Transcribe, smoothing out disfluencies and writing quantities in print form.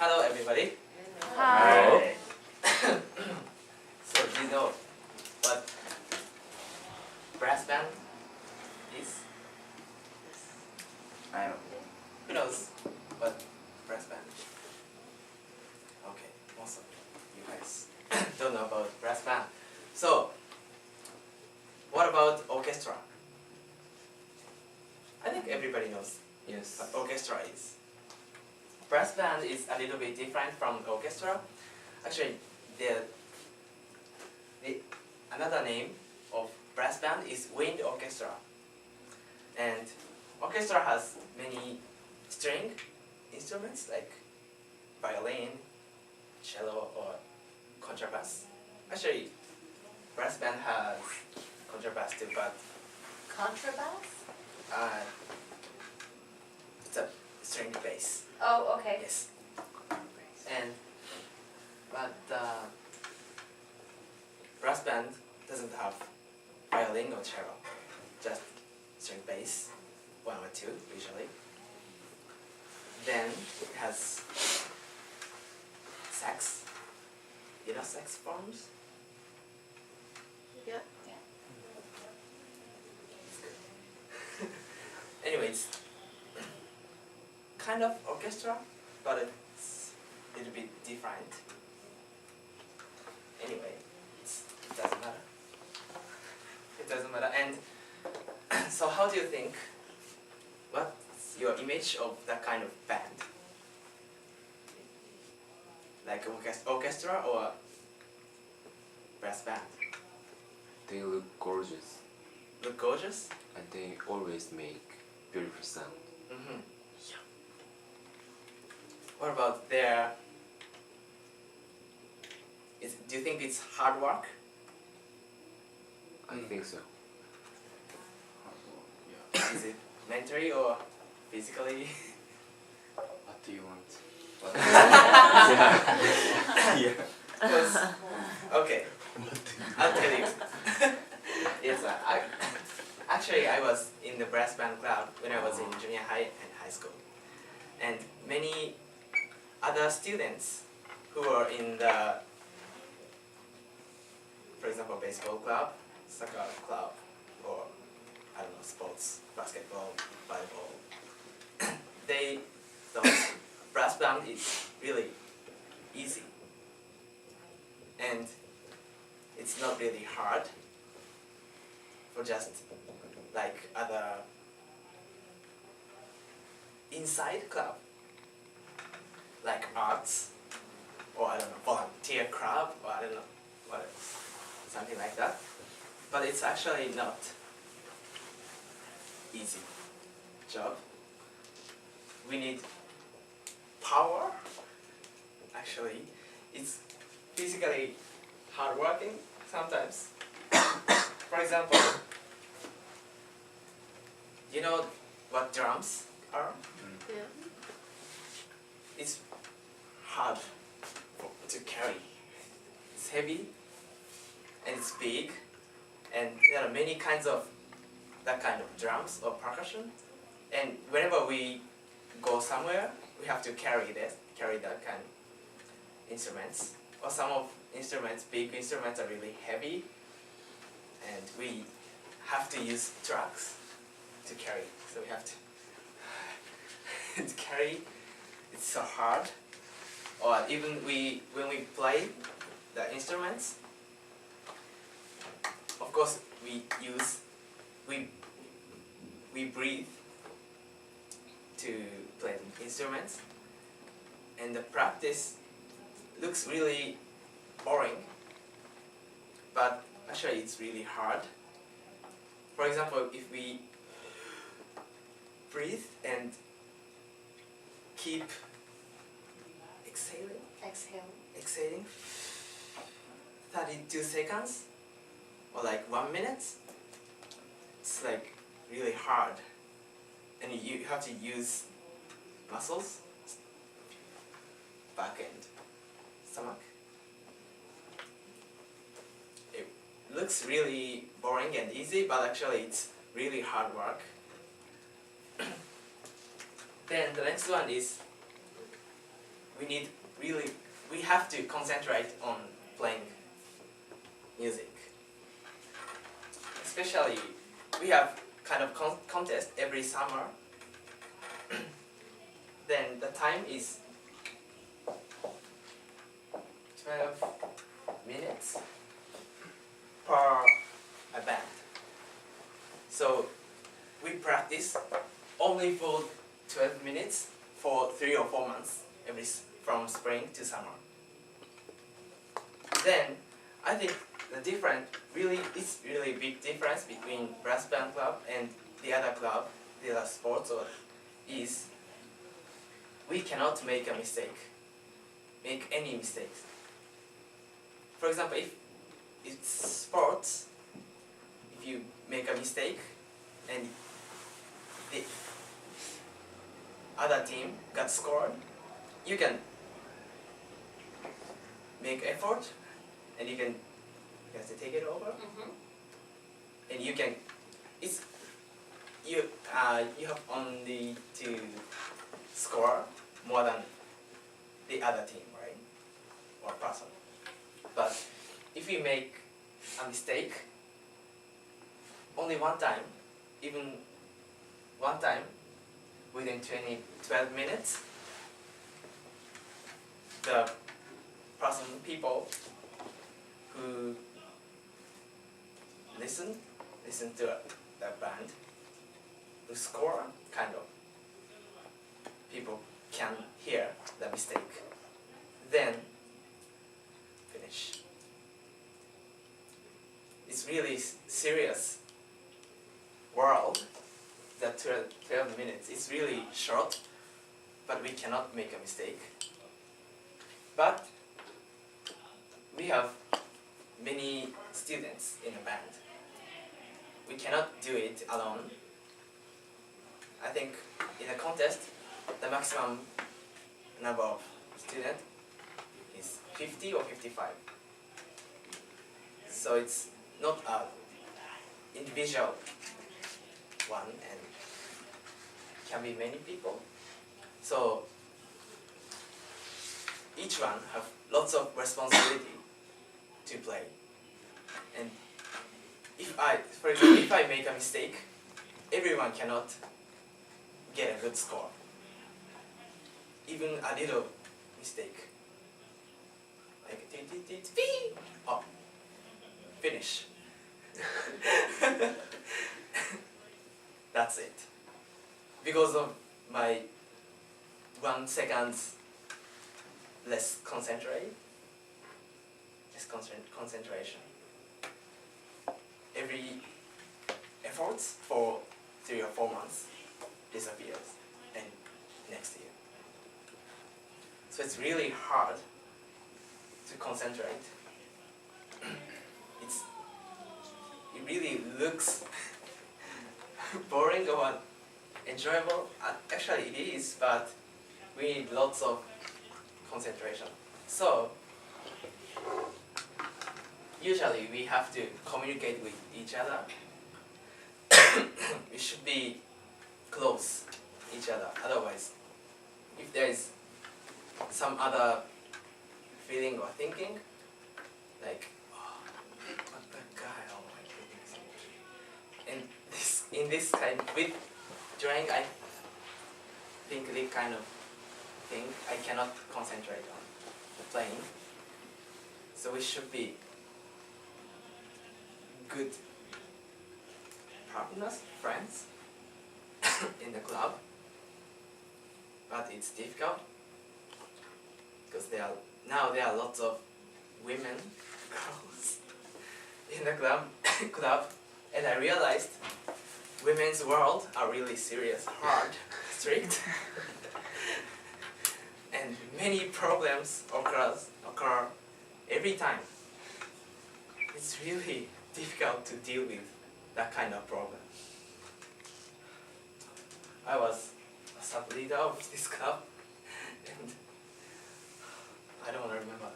Hello, everybody. Hi. So, do you know what brass band is? I don't. Who knows what brass band is? Okay, awesome. You guys don't know about brass band. So, what about orchestra? I think everybody knows Yes. what orchestra is. Brass band is a little bit different from orchestra. Actually, another name of brass band is wind orchestra. And orchestra has many string instruments like violin, cello, or contrabass. Actually, brass band has contrabass too, but Contrabass? it's a string bass. Oh, okay. Yes. But brass band doesn't have violin or cello, just string bass, one or two usually. Then it has sax. You know saxophones? Yeah. Anyway, it's kind of orchestra, but it's a little bit different. Anyway, it doesn't matter. It doesn't matter. And so how do you think, what's your image of that kind of band? Like orchestra or brass band? They look gorgeous Look gorgeous? and they always make beautiful sound. Mm-hmm. What about their... do you think it's hard work? I think so. Yeah. Is it mentally or physically? What do you want? Yeah. Because, okay, I'll tell you. Yes, actually I was in the brass band club when I was in junior high and high school. And many other students who were in the, for example, baseball club, soccer club, or I don't know, sports, basketball, volleyball, they thought brass band is really easy. And it's not really hard for just like other inside club, like arts, or I don't know, volunteer club, or I don't know, what else, something like that. But it's actually not easy job. We need power. Actually, it's physically hardworking sometimes. For example, you know what drums are? Yeah. It's hard to carry. It's heavy and it's big, and there are many kinds of that kind of drums or percussion. And whenever we go somewhere, we have to carry that kind of instruments. Or some of instruments, big instruments, are really heavy, and we have to use trucks to carry. So we have to carry. It's so hard. Or even when we play the instruments, of course we breathe to play the instruments, and the practice looks really boring, but actually it's really hard. For example, if we breathe and keep exhaling 32 seconds or like 1 minute, it's like really hard, and you have to use muscles, back and stomach. It looks really boring and easy, but actually it's really hard work. Then the next one is we have to concentrate on playing music. Especially, we have kind of contest every summer. Then the time is 12 minutes per a band. So we practice only for 12 minutes for 3 or 4 months, from spring to summer. Then I think it's really big difference between brass band club and the other club, the other sports, is we cannot make any mistakes. For example, if it's sports, if you make a mistake and the other team got scored, you can make effort and you have to take it over, and you have only to score more than the other team, right, or person. But if you make a mistake only one time, even one time within 12 minutes, the people who listen to the band, who score, kind of people can hear the mistake, then finish. It's really serious world. That 12 minutes. It's really short, but we cannot make a mistake. But we have many students in a band. We cannot do it alone. I think in a contest, the maximum number of students is 50 or 55. So it's not an individual one, and can be many people. So each one have lots of responsibility to play. And for example, if I make a mistake, everyone cannot get a good score. Even a little mistake, like oh, finish. That's it. Because of my 1 second less concentration, every efforts for 3 or 4 months disappears, and next year. So it's really hard to concentrate. It really looks boring or enjoyable. Actually it is, but we need lots of concentration. So usually we have to communicate with each other. We should be close each other. Otherwise, if there is some other feeling or thinking, like, oh, what the guy, oh my goodness. And in this kind, with drawing, I think this kind of thing I cannot concentrate on playing. So we should be good partners, friends in the club. But it's difficult because there are lots of women, girls in the club, and I realized women's world are really serious, hard, strict, and many problems occur every time. It's really difficult to deal with that kind of problem. I was a sub leader of this club, and I don't remember